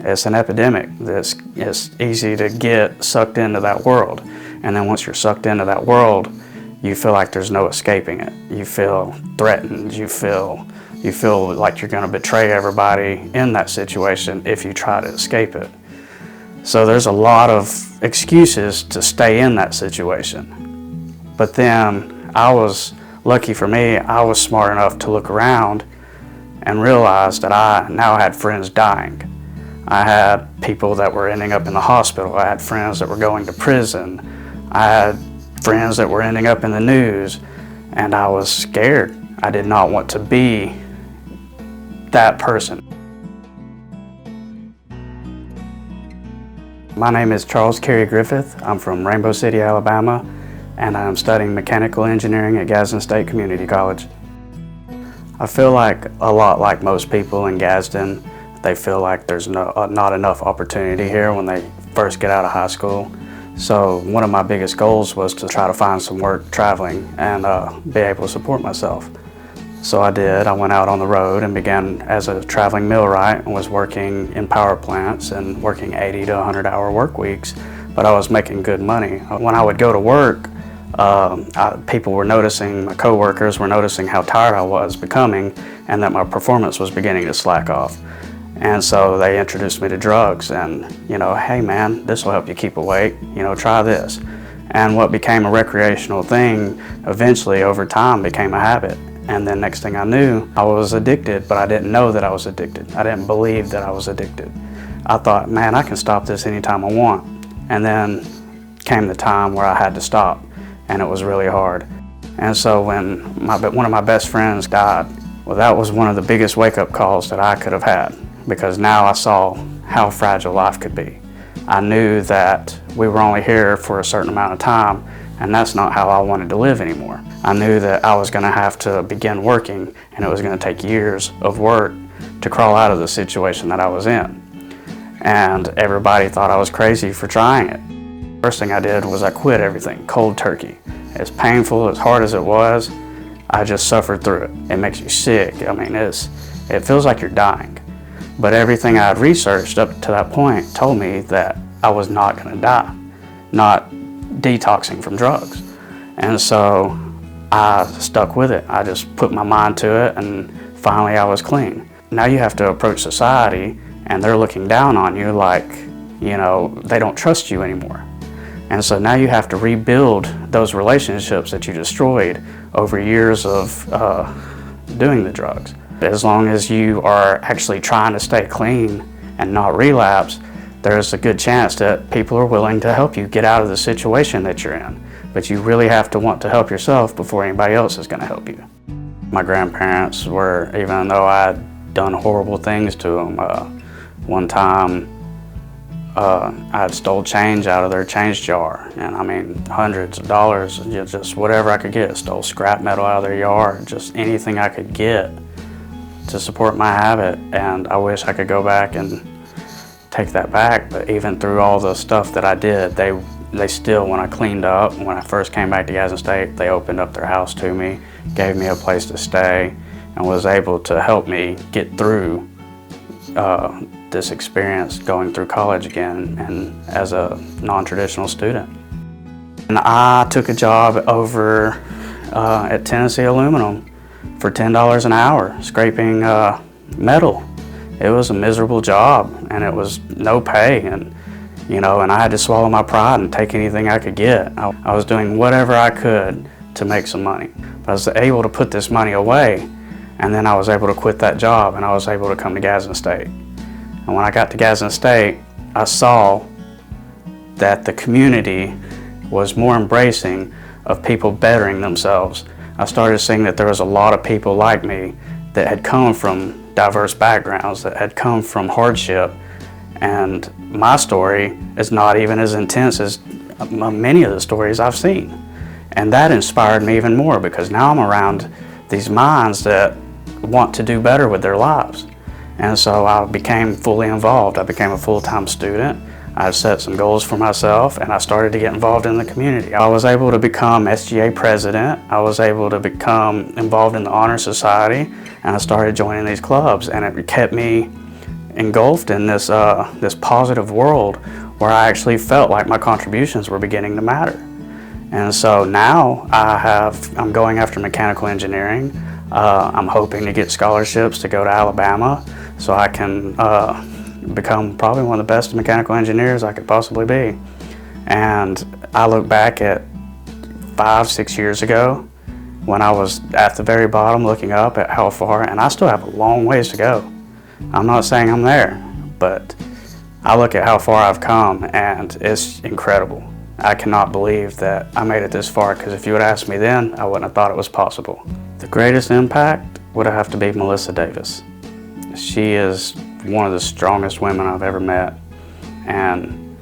It's an epidemic. It's easy to get sucked into that world. And then once you're sucked into that world, you feel like there's no escaping it. You feel threatened. You feel like you're going to betray everybody in that situation if you try to escape it. So there's a lot of excuses to stay in that situation. But then lucky for me, I was smart enough to look around and realize that I now had friends dying. I had people that were ending up in the hospital. I had friends that were going to prison. I had friends that were ending up in the news, and I was scared. I did not want to be that person. My name is Kerry Griffith. I'm from Rainbow City, Alabama, and I'm studying mechanical engineering at Gadsden State Community College. I feel like a lot like most people in Gadsden, they feel like there's not enough opportunity here when they first get out of high school. So one of my biggest goals was to try to find some work traveling and be able to support myself. So I did. I went out on the road and began as a traveling millwright and was working in power plants and working 80 to 100-hour work weeks, but I was making good money. When I would go to work, people were noticing, my coworkers were noticing how tired I was becoming and that my performance was beginning to slack off. And so they introduced me to drugs and, hey man, this will help you keep awake, try this. And what became a recreational thing eventually over time became a habit. And then next thing I knew, I was addicted, but I didn't know that I was addicted. I didn't believe that I was addicted. I thought, man, I can stop this anytime I want. And then came the time where I had to stop, and it was really hard. And so when one of my best friends died, well, that was one of the biggest wake-up calls that I could have had, because now I saw how fragile life could be. I knew that we were only here for a certain amount of time, and that's not how I wanted to live anymore. I knew that I was going to have to begin working, and it was going to take years of work to crawl out of the situation that I was in. And everybody thought I was crazy for trying it. First thing I did was I quit everything, cold turkey. As painful, as hard as it was, I just suffered through it. It makes you sick. I mean, it feels like you're dying. But everything I had researched up to that point told me that I was not going to die, not detoxing from drugs. And so I stuck with it. I just put my mind to it, and finally I was clean. Now you have to approach society, and they're looking down on you like, they don't trust you anymore. And so now you have to rebuild those relationships that you destroyed over years of doing the drugs. As long as you are actually trying to stay clean and not relapse, there's a good chance that people are willing to help you get out of the situation that you're in. But you really have to want to help yourself before anybody else is going to help you. My grandparents were, even though I had done horrible things to them, one time I had stole change out of their change jar, and I mean hundreds of dollars, just whatever I could get. Stole scrap metal out of their yard, just anything I could get to support my habit. And I wish I could go back and take that back, but even through all the stuff that I did, they still, when I cleaned up, when I first came back to Gadsden State, they opened up their house to me, gave me a place to stay, and was able to help me get through this experience going through college again and as a non-traditional student. And I took a job over at Tennessee Aluminum for $10 an hour, scraping metal. It was a miserable job, and it was no pay, and I had to swallow my pride and take anything I could get. I was doing whatever I could to make some money. But I was able to put this money away, and then I was able to quit that job, and I was able to come to Gadsden State. And when I got to Gadsden State, I saw that the community was more embracing of people bettering themselves. I started seeing that there was a lot of people like me that had come from diverse backgrounds, that had come from hardship, and my story is not even as intense as many of the stories I've seen. And that inspired me even more, because now I'm around these minds that want to do better with their lives. And so I became fully involved. I became a full-time student. I set some goals for myself, and I started to get involved in the community. I was able to become SGA president. I was able to become involved in the Honor Society, and I started joining these clubs, and it kept me engulfed in this this positive world where I actually felt like my contributions were beginning to matter. And so now I'm going after mechanical engineering. I'm hoping to get scholarships to go to Alabama so I can become probably one of the best mechanical engineers I could possibly be. And I look back at 5-6 years ago when I was at the very bottom looking up at how far, and I still have a long ways to go. I'm not saying I'm there, but I look at how far I've come and it's incredible. I cannot believe that I made it this far, because if you would have asked me then, I wouldn't have thought it was possible. The greatest impact would have to be Melissa Davis. She is one of the strongest women I've ever met, and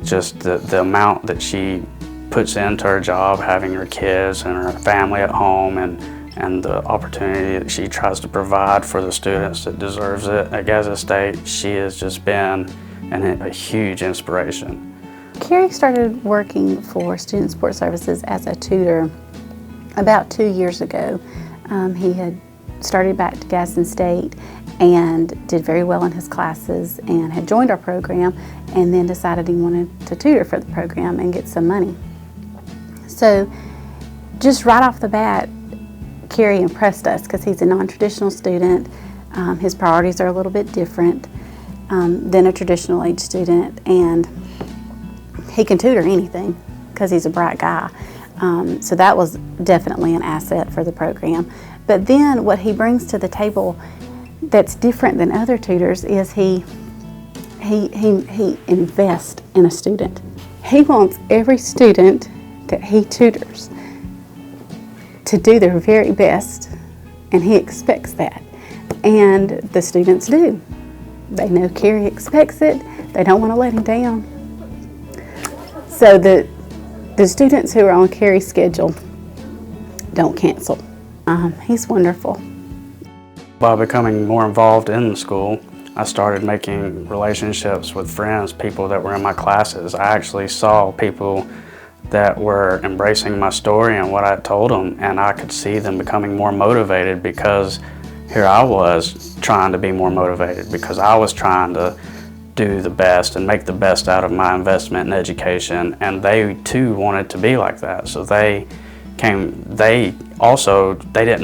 just the amount that she puts into her job, having her kids and her family at home, and the opportunity that she tries to provide for the students that deserves it at Gadsden State. She has just been a huge inspiration. Kerry started working for Student Support Services as a tutor about 2 years ago. He had started back to Gadsden State and did very well in his classes and had joined our program, and then decided he wanted to tutor for the program and get some money. So just right off the bat, Kerry impressed us because he's a non-traditional student. His priorities are a little bit different than a traditional age student, and he can tutor anything because he's a bright guy. So that was definitely an asset for the program. But then what he brings to the table that's different than other tutors is he invests in a student. He wants every student that he tutors to do their very best, and he expects that. And the students do. They know Kerry expects it. They don't want to let him down. So the students who are on Kerry's schedule don't cancel. He's wonderful. By becoming more involved in the school, I started making relationships with friends, people that were in my classes. I actually saw people that were embracing my story and what I told them, and I could see them becoming more motivated, because here I was trying to be more motivated, because I was trying to do the best and make the best out of my investment in education, and they too wanted to be like that. So they didn't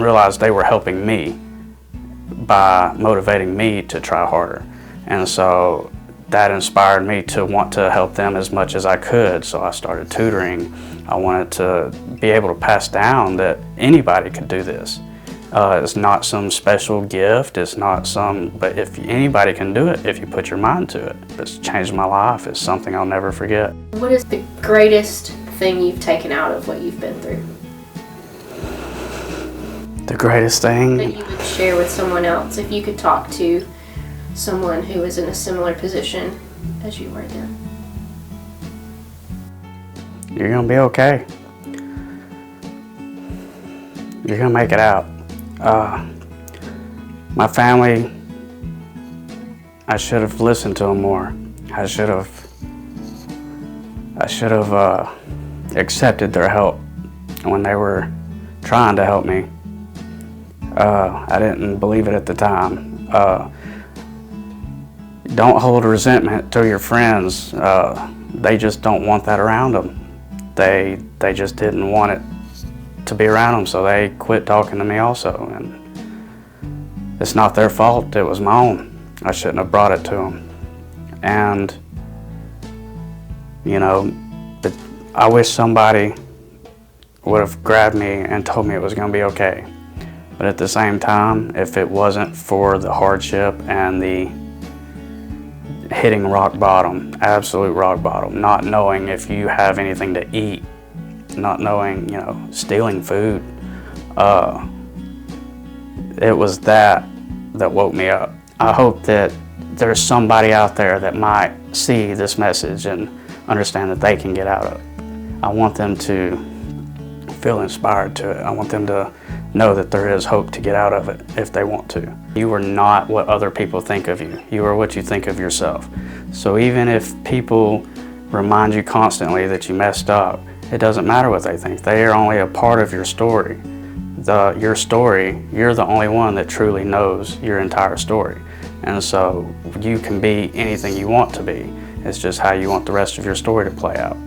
realize they were helping me by motivating me to try harder. And so that inspired me to want to help them as much as I could. So I started tutoring. I wanted to be able to pass down that anybody could do this. It's not some special gift, but if anybody can do it, if you put your mind to it. It's changed my life. It's something I'll never forget. What is the greatest thing you've taken out of what you've been through? The greatest thing that you would share with someone else, if you could talk to someone who is in a similar position as you were then. You're gonna be okay. You're gonna make it out. My family, I should have listened to them more. I should have accepted their help when they were trying to help me. I didn't believe it at the time. Don't hold resentment to your friends. They just don't want that around them. They just didn't want it to be around them, so they quit talking to me also. And it's not their fault, it was my own. I shouldn't have brought it to them. And, you know, I wish somebody would have grabbed me and told me it was going to be okay. But at the same time, if it wasn't for the hardship and the hitting rock bottom, absolute rock bottom, not knowing if you have anything to eat, not knowing, you know, stealing food, it was that woke me up. I hope that there's somebody out there that might see this message and understand that they can get out of it. I want them to feel inspired to it. I want them to know that there is hope to get out of it if they want to. You are not what other people think of you. You are what you think of yourself. So even if people remind you constantly that you messed up, it doesn't matter what they think. They are only a part of your story. Your story, you're the only one that truly knows your entire story. And so you can be anything you want to be. It's just how you want the rest of your story to play out.